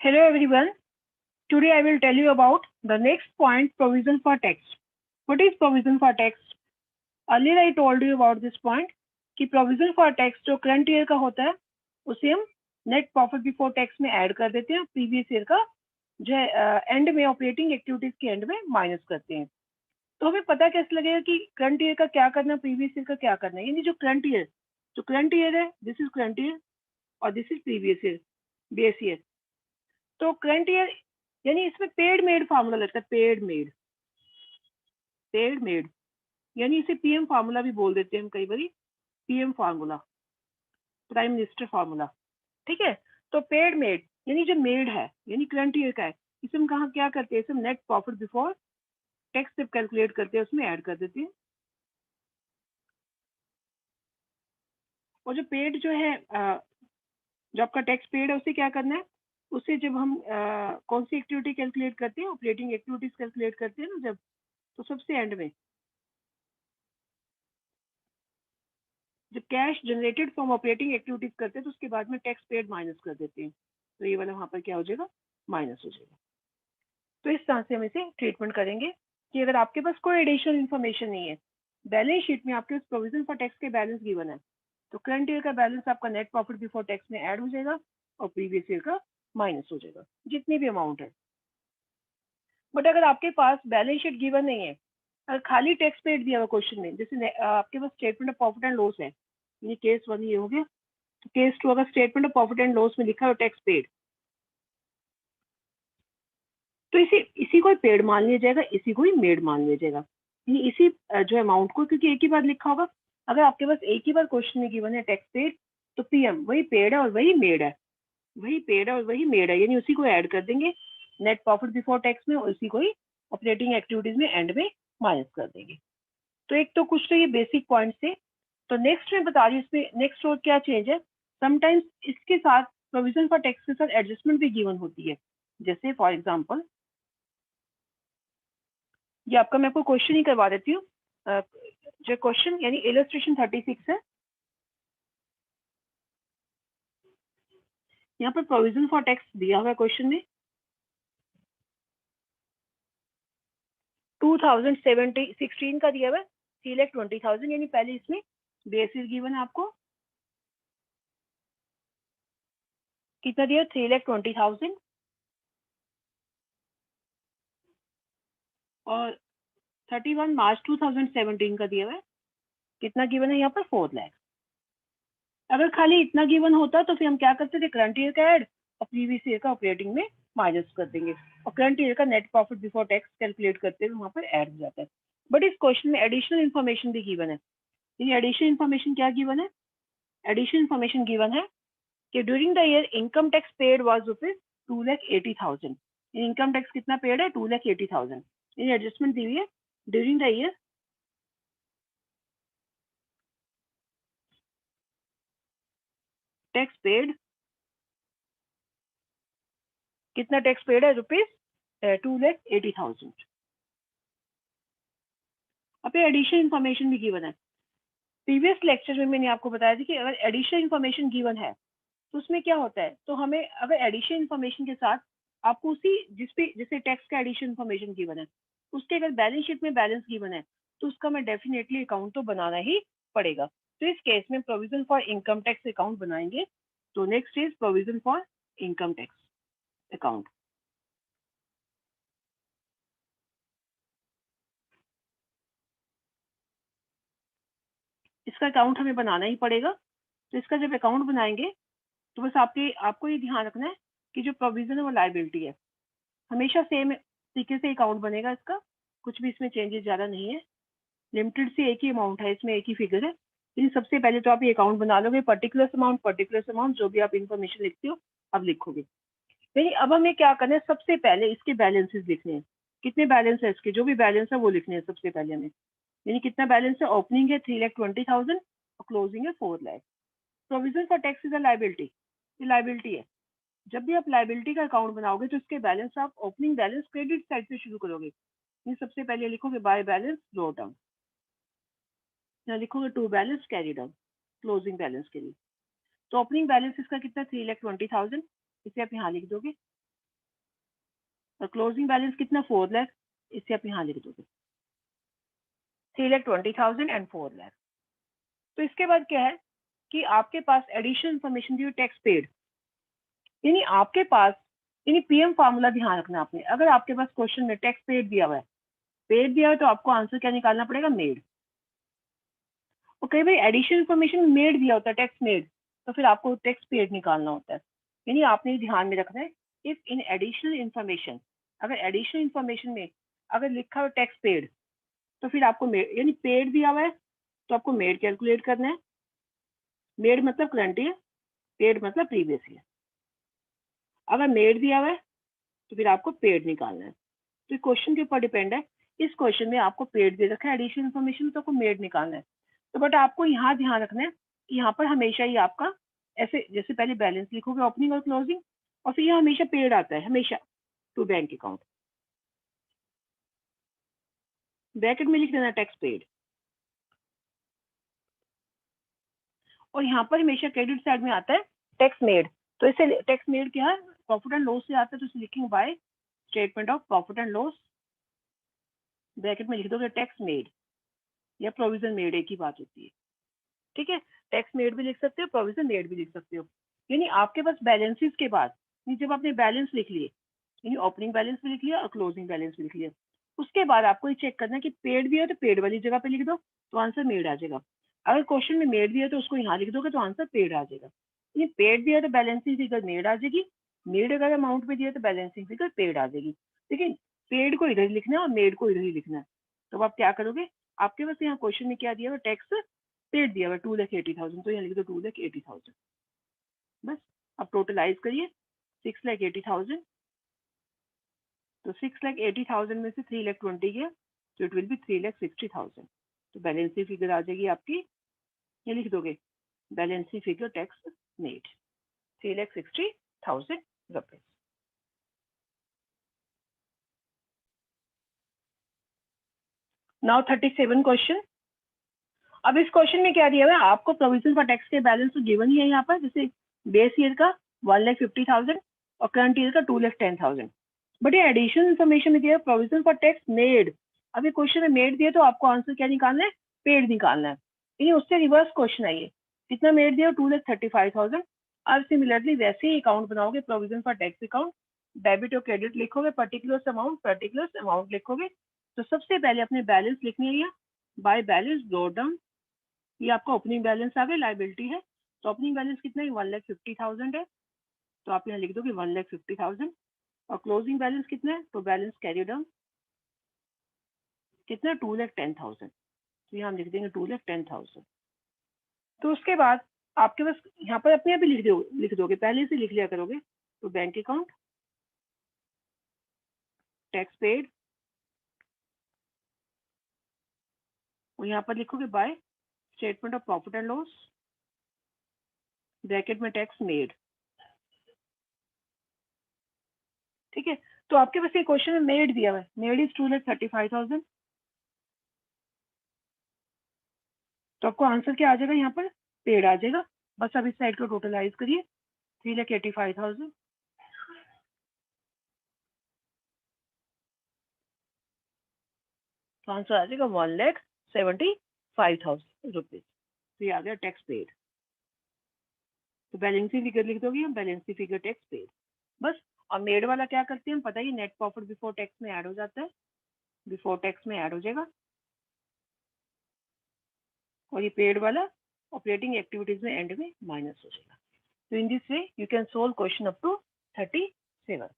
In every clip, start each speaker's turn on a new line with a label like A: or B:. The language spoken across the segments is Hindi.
A: Hello everyone. Today I will tell you about the next point, provision for tax. What is provision for tax? Earlier I told you about this point कि provision for tax जो current year का होता है उसे हम net profit before tax में ऐड कर देते हैं, previous year का जो है एंड में ऑपरेटिंग एक्टिविटीज के एंड में माइनस करते हैं। तो हमें पता कैसे लगेगा कि करंट ईयर का क्या करना है, प्रीवियस ईयर का क्या करना है। यानी जो करंट ईयर है, दिस इज करंट ईयर और this is previous year, base year. तो करंट ईयर यानी इसमें पेड मेड फार्मूला लगता है, पेड मेड यानी इसे पीएम फार्मूला भी बोल देते हैं हम कई बार, PM formula, prime minister formula. ठीक है, तो पेड मेड यानी जो मेड है यानी करंट ईयर का है, इसे हम कहाँ क्या करते हैं, इसे नेट प्रॉफिट बिफोर टैक्स जब कैलकुलेट करते हैं उसमें ऐड कर देते हैं। और जो पेड जो है जो आपका टैक्स पेड है उसे क्या करना है, उससे जब हम कौन सी एक्टिविटी कैलकुलेट करते हैं, ऑपरेटिंग एक्टिविटीज कैलकुलेट करते हैं ना जब, तो सबसे एंड में जब cash generated from operating activities करते हैं तो उसके बाद में टैक्स पेड माइनस कर देते हैं, तो ये वाला वहां पर क्या हो जाएगा, माइनस हो जाएगा। तो इस तरह से हम इसे ट्रीटमेंट करेंगे कि अगर आपके पास कोई एडिशनल इन्फॉर्मेशन नहीं है, बैलेंस शीट में आपके प्रोविजन फॉर टैक्स के बैलेंस गिवन है, तो करंट ईयर का बैलेंस आपका नेट प्रॉफिट बिफोर टैक्स में ऐड हो जाएगा और प्रीवियस ईयर का माइनस हो जाएगा, जितनी भी अमाउंट है। बट अगर आपके पास बैलेंस शीट गिवन नहीं है, अगर खाली टैक्स पेड दिया हुआ क्वेश्चन में, जैसे आपके पास statement of profit and loss है, ये केस 1 ये हो गया, तो केस 2 अगर statement of profit and loss में लिखा है टैक्स पेड, तो इसी को पेड मान लिया जाएगा, इसी को ही मेड मान लिया जाएगा। इसी जो अमाउंट को, क्योंकि एक ही बार लिखा होगा, अगर आपके पास एक ही बार क्वेश्चन में गिवन है टैक्स पेड, तो पीएम वही पेड है और वही मेड है, वही पेड है और वही मेड है, यानी उसी को ऐड कर देंगे नेट प्रॉफिट बिफोर टैक्स में और उसी को ही ऑपरेटिंग एक्टिविटीज में एंड में माइनस कर देंगे। तो एक तो कुछ तो ये बेसिक पॉइंट्स थे। तो नेक्स्ट में बता रही हूँ, इसमें नेक्स्ट और क्या चेंज है, समटाइम्स इसके साथ प्रोविजन फॉर टैक्स के साथ एडजस्टमेंट भी गिवन होती है। जैसे फॉर एग्जाम्पल ये आपका मैं आपको क्वेश्चन ही करवा देती हूँ, जो क्वेश्चन यानी इलस्ट्रेशन 36 है, यहाँ पर प्रोविजन फॉर टैक्स दिया हुआ है क्वेश्चन में 2016 का दिया हुआ है 3,20,000, यानी पहले इसमें बेसिस गिवन है आपको कितना दिया, 3,20,000, और 31 मार्च 2017 का दिया हुआ है कितना गिवन है यहाँ पर, 4 लाख। अगर खाली इतना गिवन होता तो फिर हम क्या करते थे, करंट ईयर का ऐड और प्रीवियस ईयर का ऑपरेटिंग में माइनस कर देंगे और करंट ईयर का net profit before tax calculate करते हुए वहां पर ऐड हो जाता है। बट इस क्वेश्चन में एडिशनल इन्फॉर्मेशन भी गिवन है। ये एडिशनल इन्फॉर्मेशन क्या गिवन है, एडिशनल इन्फॉर्मेशन गिवन है कि during the year income tax paid was rupees 2,80,000। Income tax कितना पेड है, 2,80,000। ये एडजस्टमेंट दी हुई है, during the year tax paid, कितना टैक्स पेड है, रुपीज 2,80,000। अब ये एडिशनल इन्फॉर्मेशन भी गिवन है। प्रीवियस लेक्चर में मैंने आपको बताया था कि अगर एडिशनल इन्फॉर्मेशन गिवन है तो उसमें क्या होता है, तो हमें अगर एडिशनल इन्फॉर्मेशन के साथ आपको उसी जिससे टैक्स का एडिशनल इन्फॉर्मेशन गिवन है उसके अगर बैलेंस शीट में बैलेंस गिवन है तो उसका हमें डेफिनेटली अकाउंट तो बनाना ही पड़ेगा। तो इस केस में provision for income tax account बनाएंगे। तो next is provision for income tax account. इसका अकाउंट हमें बनाना ही पड़ेगा। तो इसका जब अकाउंट बनाएंगे तो बस आपको ये ध्यान रखना है कि जो प्रोविजन है वो लायबिलिटी है, हमेशा सेम तरीके से अकाउंट बनेगा इसका, कुछ भी इसमें चेंजेस ज़्यादा नहीं है। लिमिटेड से एक ही अमाउंट है, इसमें एक ही फिगर है, लेकिन सबसे पहले तो आप ये अकाउंट बना लोगे, पर्टिकुलर अमाउंट जो भी आप इन्फॉर्मेशन लिखते हो अब लिखोगे। लेकिन अब हमें क्या करना है, सबसे पहले इसके बैलेंसेस लिखने हैं, कितने बैलेंस है इसके, जो भी बैलेंस है वो लिखने हैं सबसे पहले हमें। यानी कितना बैलेंस है, ओपनिंग है 3,20,000 और क्लोजिंग है 4 lakh. Provision for tax is a liability, ये लाइबिलिटी है। जब भी आप लाइबिलिटी का अकाउंट बनाओगे तो इसके बैलेंस आप ओपनिंग बैलेंस क्रेडिट साइड से शुरू करोगे। ये सबसे पहले लिखोगे बाय बैलेंस ड्रॉ डाउन, यहाँ लिखोगे to balance carry down closing balance के लिए। तो ओपनिंग बैलेंस इसका कितना, 3,20,000, इसे आप यहाँ लिख दोगे। और क्लोजिंग बैलेंस कितना 4 लाख, इससे आप यहाँ लिख दोगे 3,20,000 एंड 4 लाख। तो इसके बाद क्या है कि आपके पास additional information the tax paid, यानी आपके पास, यानी पीएम फार्मूला ध्यान रखना आपने, अगर आपके पास क्वेश्चन में टैक्स पेड दिया हुआ है, पेड दिया है तो आपको आंसर क्या निकालना पड़ेगा, मेड। और कई बार एडिशनल इन्फॉर्मेशन मेड दिया होता है, टैक्स मेड, तो फिर आपको टैक्स पेड निकालना होता है। यानी आपने ध्यान में रखना है, इफ इन एडिशनल इन्फॉर्मेशन, अगर एडिशनल इन्फॉर्मेशन में अगर लिखा हुआ टैक्स पेड, तो फिर आपको मेड, यानी पेड दिया हुआ है तो आपको मेड कैलकुलेट करना है। मेड मतलब करंट ईयर, पेड मतलब प्रीवियस ईयर। अगर मेड दिया हुआ है तो फिर आपको पेड निकालना है। तो क्वेश्चन के ऊपर डिपेंड है, इस क्वेश्चन में आपको पेड दे रखा है एडिशनल इन्फॉर्मेशन, तो आपको मेड निकालना है। तो बट आपको यहाँ ध्यान रखना है कि यहाँ पर हमेशा ही आपका ऐसे, जैसे पहले बैलेंस लिखोगे ओपनिंग और क्लोजिंग, और फिर यहाँ हमेशा पेड आता है, हमेशा टू बैंक अकाउंट, ब्रैकेट में लिख देना टैक्स पेड। और यहाँ पर हमेशा क्रेडिट साइड में आता है टैक्स मेड, तो इसे टैक्स मेड क्या है, प्रॉफिट एंड लॉस से आता है, तो इसे लिखेंगे by statement of profit and loss, bracket में लिख दोगे टैक्स मेड या प्रोविजन मेड, एक ही बात होती है। ठीक है, टैक्स मेड भी लिख सकते हो, प्रोविजन मेड भी लिख सकते हो। यानी आपके पास बैलेंसेस के बाद, जब आपने बैलेंस लिख लिए, यानी ओपनिंग बैलेंस भी लिख लिया और क्लोजिंग बैलेंस भी लिख लिया, उसके बाद आपको ये चेक करना है कि पेड भी है तो पेड वाली जगह पे लिख दो तो आंसर मेड आ जाएगा। अगर क्वेश्चन में मेड दिया तो उसको यहाँ लिख दोगे तो आंसर पेड आ जाएगा। ये पेड दिया तो बैलेंसिंग फिगर मेड आ जाएगी, मेड अगर अमाउंट में दिया तो बैलेंसिंग फिगर पेड आ जाएगी। लेकिन पेड को इधर लिखना है और मेड को इधर ही लिखना है। तो आप क्या करोगे, आपके पास यहाँ क्वेश्चन में क्या दिया हुआ, टैक्स पेड दिया हुआ 2,80,000, तो यहाँ लिख दो 2,80,000। बस अब टोटलाइज करिए 6,80,000, तो 6,80,000 में से 3,20,000 गया, तो इट विल बी 3,60,000। तो बैलेंसिंग फिगर आ जाएगी आपकी, ये लिख दोगे balancing figure tax made 3,60,000 rupees. Now 37 question. अब इस क्वेश्चन में क्या दिया हुआ है, आपको प्रोविजन फॉर टैक्स के बैलेंस तो गिवन ही है यहाँ पर, जैसे बेस ईयर का 1,50,000 और करंट ईयर का 2,10,000, बट ये एडिशनल इन्फॉर्मेशन में दिया है प्रोविजन फॉर टैक्स मेड। अब ये क्वेश्चन में मेड दिया तो आपको आंसर क्या निकालना है, पेड निकालना है। यानी उससे रिवर्स क्वेश्चन है, ये कितना मेड दिया 2,35,000। अब सिमिलरली वैसे ही अकाउंट बनाओगे, provision for tax account, debit और क्रेडिट लिखोगे, पर्टिकुलर अमाउंट लिखोगे। तो सबसे पहले अपने बैलेंस लिखनी है, यहाँ बाय बैलेंस ब्रॉट डाउन, ये आपका ओपनिंग बैलेंस आ गया, लाइबिलिटी है, तो ओपनिंग बैलेंस कितना है 1,50,000 है, तो आप यहाँ लिख दोगे 1,50,000। और क्लोजिंग बैलेंस कितना है, तो बैलेंस कैरी डाउन कितना 2,10,000, तो यहाँ हम लिख देंगे 2,10,000। तो उसके बाद आपके पास यहाँ पर अपने आप ही लिख दोगे, पहले से लिख लिया करोगे, तो बैंक अकाउंट, टैक्स पेड, और यहाँ पर लिखोगे by statement of profit and loss, bracket में टैक्स मेड। ठीक है, तो आपके पास ये क्वेश्चन में मेड दिया हुआ है, मेड इज 2,35,000, तो आपको आंसर क्या आ जाएगा, यहाँ पर पेड आ जाएगा। बस अब इस साइड को टोटलाइज करिए 3,85,000, तो आंसर आ जाएगा 1,75,000 रुपीज। तो ये आ गया टैक्स पेड। तो बैलेंसिंग फिगर लिख दोगे हम, बैलेंसिंग फिगर टैक्स पेड बस। और मेड वाला क्या करते हैं हम, पता ही, नेट प्रॉफिट बिफोर टैक्स में ऐड हो जाता है, बिफोर टैक्स में ऐड हो जाएगा। और ये पेड वाला ऑपरेटिंग एक्टिविटीज में एंड में माइनस हो जाएगा। तो in this way you can solve question up to 37।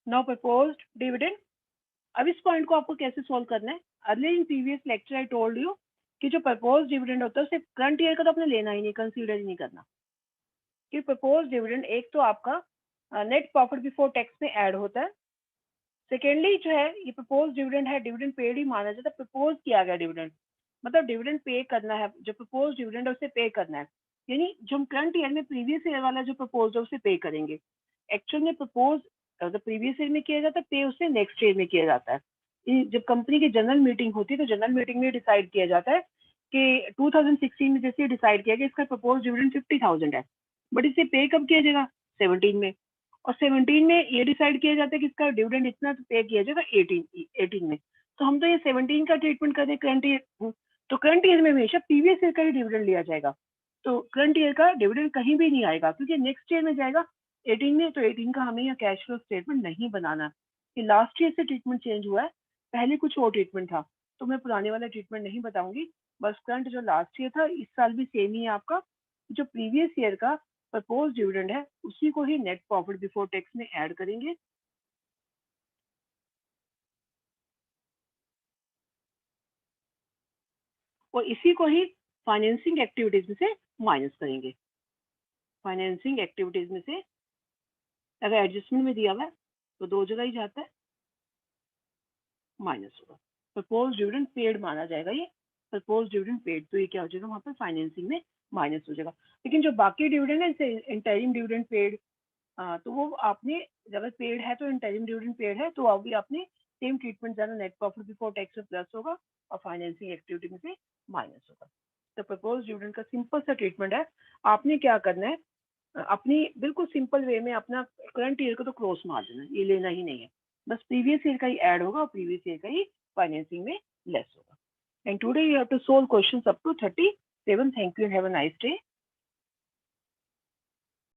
A: Now proposed dividend. अब इस पॉइंट को आपको कैसे सोल्व करना है, earlier in previous lecture I told you कि जो प्रपोज डिविडेंड होता है उसे करंट ईयर का तो आपने लेना ही नहीं, कंसीडर ही नहीं करना। कि प्रपोज डिविडेंड एक तो आपका नेट प्रॉफिट बिफोर टैक्स में ऐड होता है, सेकेंडली जो है ये प्रपोज डिविडेंड है, डिविडेंड पेड ही माना जाता है, प्रपोज किया गया डिविडेंड, मतलब डिविडेंड पे करना है, जो प्रपोज डिविडेंड है उसे पे करना है। यानी जो हम करंट ईयर में प्रीवियस ईयर वाला जो प्रपोज है उसे पे करेंगे। एक्चुअल में प्रपोज प्रीवियस ईयर में किया जाता है, पे उससे नेक्स्ट ईयर में किया जाता है। जब कंपनी की जनरल मीटिंग होती है तो जनरल मीटिंग में डिसाइड किया जाता है कि 2016 में जैसे डिसाइड किया कि इसका प्रपोज डिविडेंड 50,000 है, बट इसे पे कब किया जाएगा, 17 में, और 17 में ये डिसाइड किया जाता है कि इसका डिविडेंड इतना तो पे किया जाएगा 18 में। तो हम तो ये 17 का ट्रीटमेंट कर रहे हैं करंट ईयर, तो करंट ईयर में हमेशा प्रीवियस ईयर का ही डिविडेंड लिया जाएगा। तो करंट ईयर का डिविडेंड कहीं भी नहीं आएगा क्योंकि नेक्स्ट ईयर में जाएगा 18 में, तो 18 का हमें यहाँ कैश फ्लो स्टेटमेंट नहीं बनाना कि लास्ट ईयर से ट्रीटमेंट चेंज हुआ है, पहले कुछ और ट्रीटमेंट था, तो मैं पुराने वाला ट्रीटमेंट नहीं बताऊंगी। बस करंट जो लास्ट ईयर था इस साल भी सेम ही है आपका। जो प्रीवियस ईयर का प्रपोज डिविडेंड है उसी को ही नेट प्रॉफिट बिफोर टैक्स में ऐड करेंगे। और इसी को ही फाइनेंसिंग एक्टिविटीज में से माइनस करेंगे। फाइनेंसिंग एक्टिविटीज में से अगर एडजस्टमेंट में दिया हुआ है तो दो जगह ही जाता है, माइनस होगा। प्रपोज डिविडेंड पेड माना जाएगा ये, प्रपोज डिविडेंड पेड, तो ये क्या हो जाएगा वहां पर फाइनेंसिंग में माइनस हो जाएगा। लेकिन जो बाकी डिविडेंड है जैसे इंटरिम डिविडेंड पेड, तो वो आपने अगर पेड है तो इंटरिम डिविडेंड पेड है तो अभी आपने सेम ट्रीटमेंट जाना, नेट प्रॉफिट बिफोर टैक्स में प्लस होगा और फाइनेंसिंग एक्टिविटी में से माइनस होगा। तो प्रपोज डिविडेंड का सिंपल सा ट्रीटमेंट है। आपने क्या करना है, अपनी बिल्कुल सिंपल वे में अपना करंट ईयर को तो क्रॉस मार देना है, ये लेना ही नहीं है, बस प्रीवियस ईयर का ही ऐड होगा और प्रीवियस ईयर का ही फाइनेंसिंग में लेस होगा। And today you have to solve questions up to 37। Thank you, have a nice day.